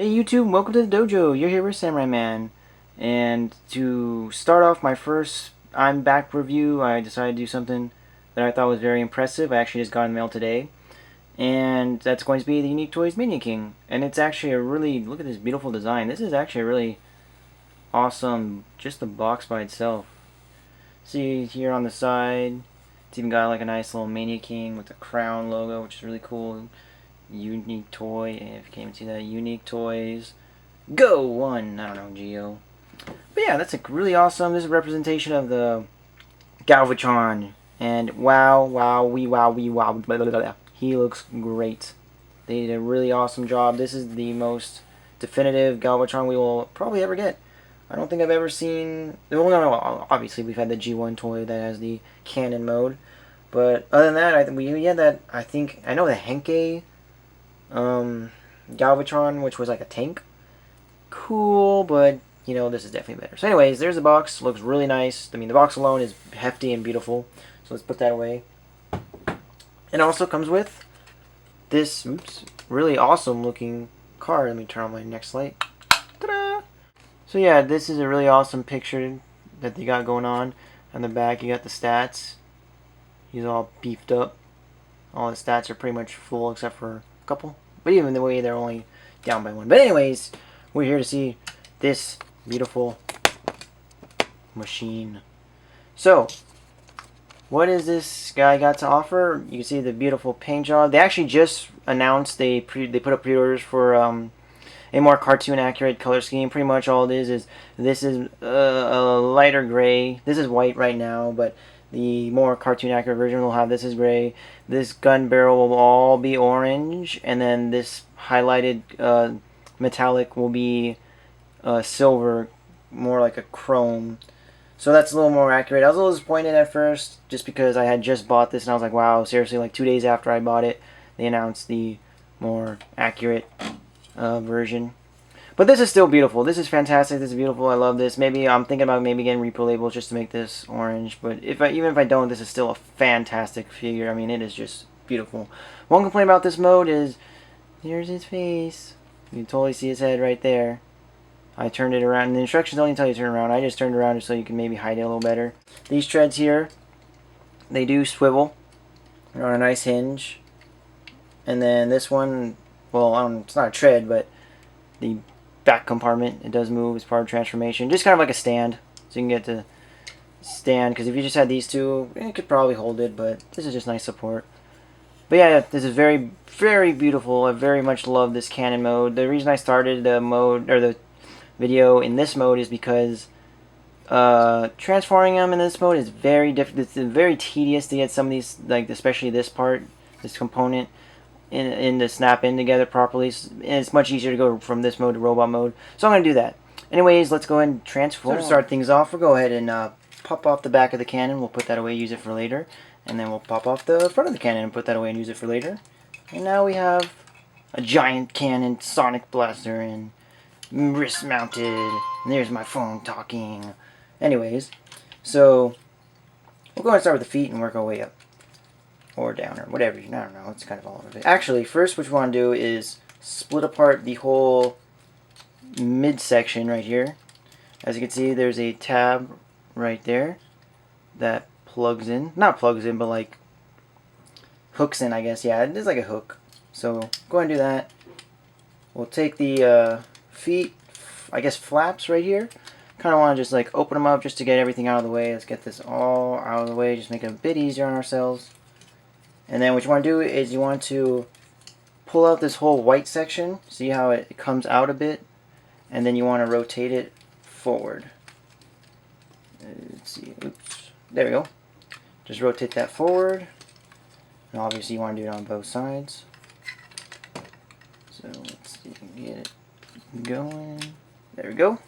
Hey YouTube, welcome to the dojo. You're here with Samurai Man. And to start off my first I'm Back review, I decided to do something that I thought was very impressive. I actually just got in the mail today. And that's going to be the unique Toys-Mania King. And it's actually a really, look at this beautiful design. This is actually a really awesome, just the box by itself. See here on the side, it's even got like a nice little Mania King with the crown logo, which is really cool. Unique toy, if you can't even see that, unique toys. Go one. I don't know, Geo. But yeah, that's a really awesome. This is a representation of the Galvatron, and wow, blah, blah, blah. He looks great. They did a really awesome job. This is the most definitive Galvatron we will probably ever get. I don't think I've ever seen. Well, no, obviously we've had the G1 toy that has the cannon mode, but other than that, I think we had that. I know the Henke Galvatron, which was like a tank. Cool, but you know, this is definitely better. So anyways, there's the box. Looks really nice. I mean, the box alone is hefty and beautiful. So let's put that away. It also comes with this, really awesome looking card. Let me turn on my next light. Ta-da! So yeah, this is a really awesome picture that they got going on. On the back, you got the stats. He's all beefed up. All the stats are pretty much full except for a couple. But even the way they're only down by one. But anyways, we're here to see this beautiful machine. So, what is this guy got to offer? You can see the beautiful paint job. They actually just announced they put up pre-orders for a more cartoon accurate color scheme. Pretty much all it is this is a lighter gray. This is white right now, but the more cartoon accurate version will have this is gray. This gun barrel will all be orange, and then this highlighted metallic will be silver, more like a chrome. So that's a little more accurate. I was a little disappointed at first, just because I had just bought this, and I was like, wow, seriously, like 2 days after I bought it, they announced the more accurate version. But this is still beautiful. This is fantastic. This is beautiful. I love this. Maybe I'm thinking about maybe getting repro labels just to make this orange. But even if I don't, this is still a fantastic figure. I mean, it is just beautiful. One complaint about this mode is here's his face. You can totally see his head right there. I turned it around. And the instructions don't even tell you to turn around. I just turned it around just so you can maybe hide it a little better. These treads here, they do swivel. They're on a nice hinge. And then this one, well, it's not a tread, but the back compartment, it does move as part of transformation. Just kind of like a stand, so you can get to stand, because if you just had these two, it could probably hold it, but this is just nice support. But yeah, this is very, very beautiful. I very much love this cannon mode. The reason I started the mode, or the video in this mode, is because transforming them in this mode is very difficult. It's very tedious to get some of these, like especially this part, this component, in to snap in together properly, and it's much easier to go from this mode to robot mode. So I'm going to do that. Anyways, let's go ahead and transform. So to start things off, we'll go ahead and pop off the back of the cannon. We'll put that away, use it for later. And then we'll pop off the front of the cannon and put that away and use it for later. And now we have a giant cannon, sonic blaster, and wrist mounted. And there's my phone talking. Anyways, so we'll go ahead and start with the feet and work our way up. Or down, or whatever. I don't know. It's kind of all over it. Actually, first what you want to do is split apart the whole midsection right here. As you can see, there's a tab right there that plugs in. Not plugs in, but like hooks in, I guess. Yeah, it is like a hook. So go ahead and do that. We'll take the feet, I guess flaps right here. Kind of want to just like open them up just to get everything out of the way. Let's get this all out of the way. Just make it a bit easier on ourselves. And then what you want to do is you want to pull out this whole white section. See how it comes out a bit? And then you want to rotate it forward. Let's see. Oops. There we go. Just rotate that forward. And obviously you want to do it on both sides. So let's see if we can get it going. There we go.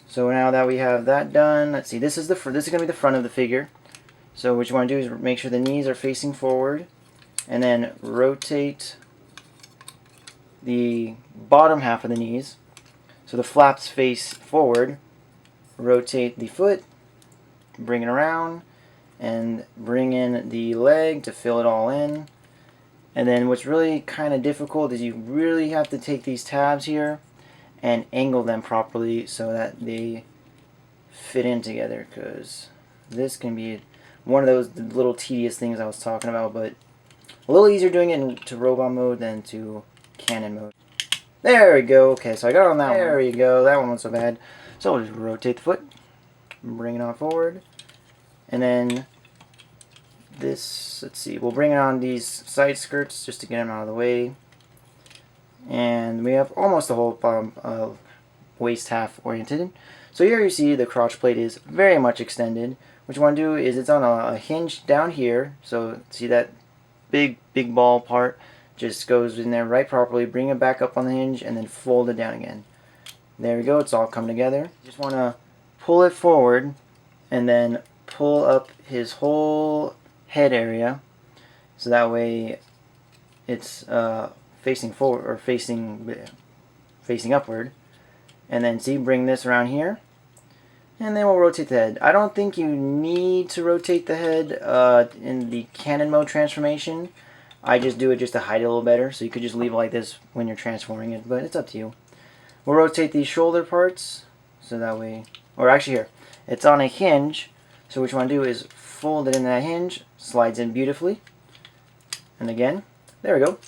So now that we have that done, let's see. This is going to be the front of the figure. So what you want to do is make sure the knees are facing forward, and then rotate the bottom half of the knees. So the flaps face forward. Rotate the foot, bring it around, and bring in the leg to fill it all in. And then what's really kind of difficult is you really have to take these tabs here and angle them properly so that they fit in together, because this can be one of those little tedious things I was talking about, but a little easier doing it into robot mode than to cannon mode. There we go. Okay, so I got it on that one. There you go. That one wasn't so bad. So we'll just rotate the foot, bring it on forward, and then this, let's see, we'll bring it on these side skirts just to get them out of the way. And we have almost the whole waist half oriented. So here you see the crotch plate is very much extended. What you want to do is it's on a hinge down here. So see that big ball part just goes in there right properly. Bring it back up on the hinge and then fold it down again. There we go. It's all come together. Just want to pull it forward and then pull up his whole head area, so that way it's facing forward or facing upward. And then see, bring this around here, and then we'll rotate the head. I don't think you need to rotate the head in the cannon mode transformation. I just do it just to hide it a little better, so you could just leave it like this when you're transforming it, but it's up to you. We'll rotate these shoulder parts, so that way, or actually here, it's on a hinge, so what you want to do is fold it in that hinge, slides in beautifully, and again, there we go,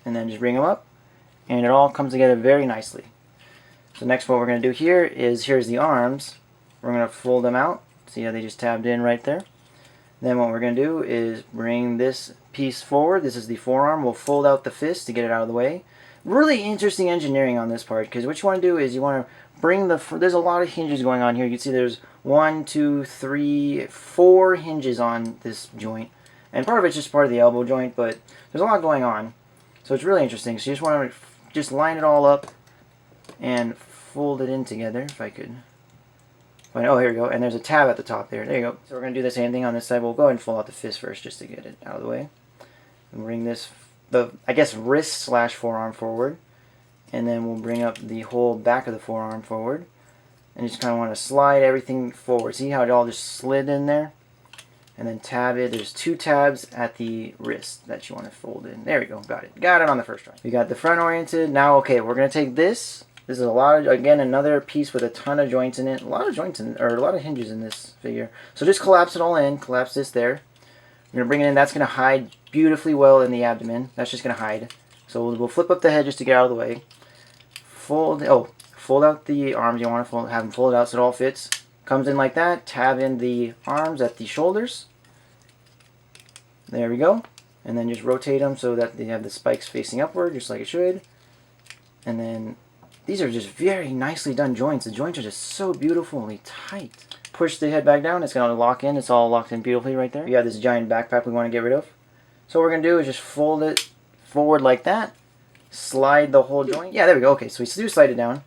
and then just bring them up, and it all comes together very nicely. So next what we're going to do here is, here's the arms, we're going to fold them out, see how they just tabbed in right there. Then what we're going to do is bring this piece forward, this is the forearm, we'll fold out the fist to get it out of the way. Really interesting engineering on this part, because what you want to do is you want to bring there's a lot of hinges going on here. You can see there's 1, 2, 3, 4 hinges on this joint, and part of it's just part of the elbow joint, but there's a lot going on, so it's really interesting. So you just want to just line it all up and fold it in together. If I could find, oh, here we go, and there's a tab at the top there. There you go. So we're going to do the same thing on this side. We'll go ahead and fold out the fist first just to get it out of the way, and bring this, I guess, wrist slash forearm forward, and then we'll bring up the whole back of the forearm forward, and just kind of want to slide everything forward. See how it all just slid in there? And then tab it. There's 2 tabs at the wrist that you want to fold in. There we go. Got it. Got it on the first try. We got the front oriented. Now, okay, we're going to take this. This is a lot of, again, another piece with a ton of joints in it. A lot of joints in, or a lot of hinges in this figure. So just collapse it all in. Collapse this there. We're going to bring it in. That's going to hide beautifully well in the abdomen. That's just going to hide. So we'll flip up the head just to get out of the way. Fold out the arms. You want to have them folded out so it all fits. Comes in like that. Tab in the arms at the shoulders. There we go. And then just rotate them so that they have the spikes facing upward, just like it should. And then these are just very nicely done joints. The joints are just so beautifully tight. Push the head back down. It's going to lock in. It's all locked in beautifully right there. We have this giant backpack we want to get rid of. So what we're going to do is just fold it forward like that. Slide the whole joint. Yeah, there we go. Okay, so we do slide it down.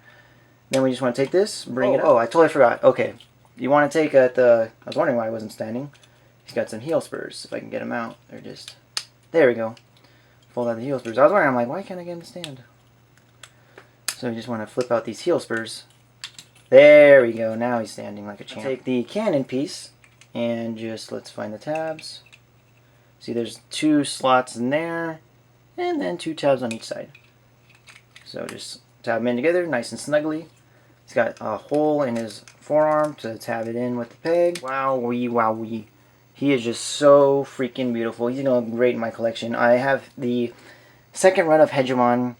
Then we just want to take this, bring it up. Oh, I totally forgot. Okay, you want to take at the, I was wondering why I wasn't standing. He's got some heel spurs. If I can get them out, they're just, there we go. Fold out the heel spurs. I was wondering, I'm like, why can't I get him to stand? So we just want to flip out these heel spurs. There we go. Now he's standing like a champ. Take the cannon piece and just, let's find the tabs. See, there's 2 slots in there, and then 2 tabs on each side. So just tab them in together, nice and snugly. He's got a hole in his forearm to tab it in with the peg. Wowee, wowee. He is just so freaking beautiful. He's going to look great in my collection. I have the second run of Hegemon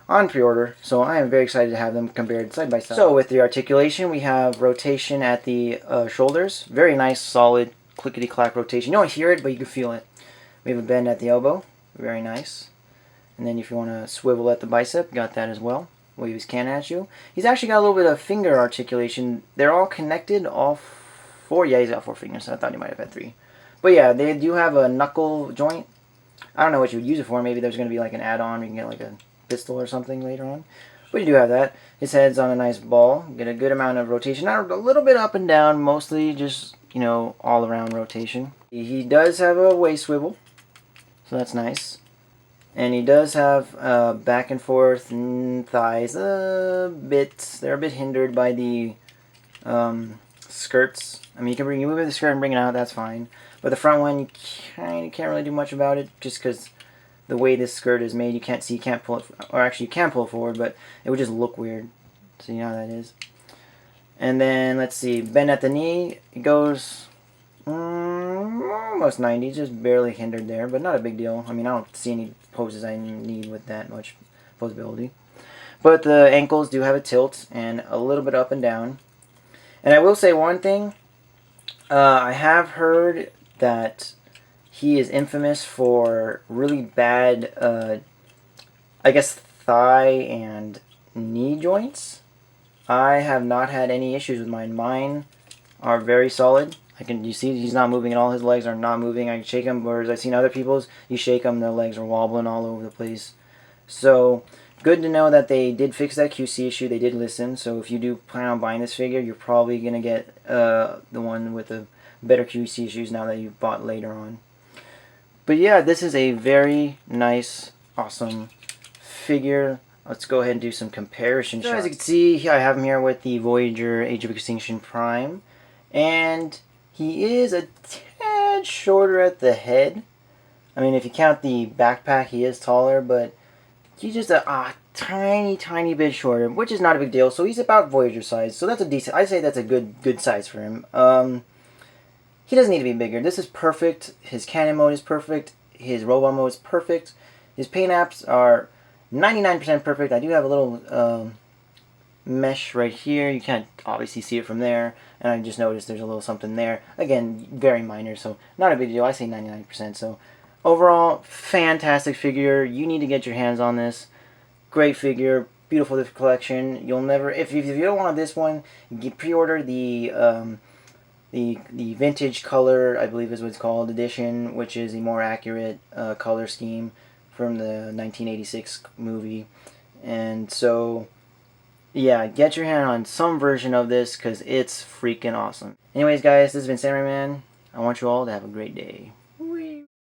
on pre-order, so I am very excited to have them compared side by side. So with the articulation, we have rotation at the shoulders. Very nice, solid, clickety-clack rotation. You don't hear it, but you can feel it. We have a bend at the elbow. Very nice. And then if you want to swivel at the bicep, got that as well. Wave his cannon at you. He's actually got a little bit of finger articulation. They're all connected, all 4. Yeah, he's got 4 fingers, so I thought he might have had 3. But yeah, they do have a knuckle joint. I don't know what you would use it for. Maybe there's going to be like an add-on. You can get like a pistol or something later on. But you do have that. His head's on a nice ball. Get a good amount of rotation. Not a little bit up and down, mostly just, you know, all-around rotation. He does have a waist swivel, so that's nice. And he does have back and forth thighs a bit. They're a bit hindered by the skirts. I mean, you move the skirt and bring it out, that's fine. But the front one, you kind of can't really do much about it, just because the way this skirt is made, you can't pull it, or actually you can pull it forward, but it would just look weird. So you know how that is. And then, let's see, bend at the knee, it goes almost 90, just barely hindered there, but not a big deal. I mean, I don't see any poses I need with that much posability. But the ankles do have a tilt and a little bit up and down. And I will say one thing, I have heard that he is infamous for really bad, I guess, thigh and knee joints. I have not had any issues with mine. Mine are very solid. You see he's not moving at all. His legs are not moving. I can shake them, whereas I've seen other people's, you shake them, their legs are wobbling all over the place. So, good to know that they did fix that QC issue. They did listen. So if you do plan on buying this figure, you're probably going to get the one with the better QC issues now that you've bought later on. But yeah, this is a very nice, awesome figure. Let's go ahead and do some comparison shots. As you can see, I have him here with the Voyager Age of Extinction Prime. And he is a tad shorter at the head. I mean, if you count the backpack, he is taller, but he's just a tiny bit shorter, which is not a big deal. So he's about Voyager size. So that's a decent, I'd say that's a good size for him. He doesn't need to be bigger. This is perfect. His cannon mode is perfect. His robot mode is perfect. His paint apps are 99% perfect. I do have a little mesh right here. You can't obviously see it from there. And I just noticed there's a little something there. Again, very minor, so not a big deal. I say 99%. So overall, fantastic figure. You need to get your hands on this. Great figure. Beautiful collection. You'll never, if you don't want this one, pre-order the vintage color, I believe is what it's called, edition, which is a more accurate color scheme from the 1986 movie. And so, yeah, get your hand on some version of this because it's freaking awesome. Anyways, guys, this has been Samurai Man. I want you all to have a great day.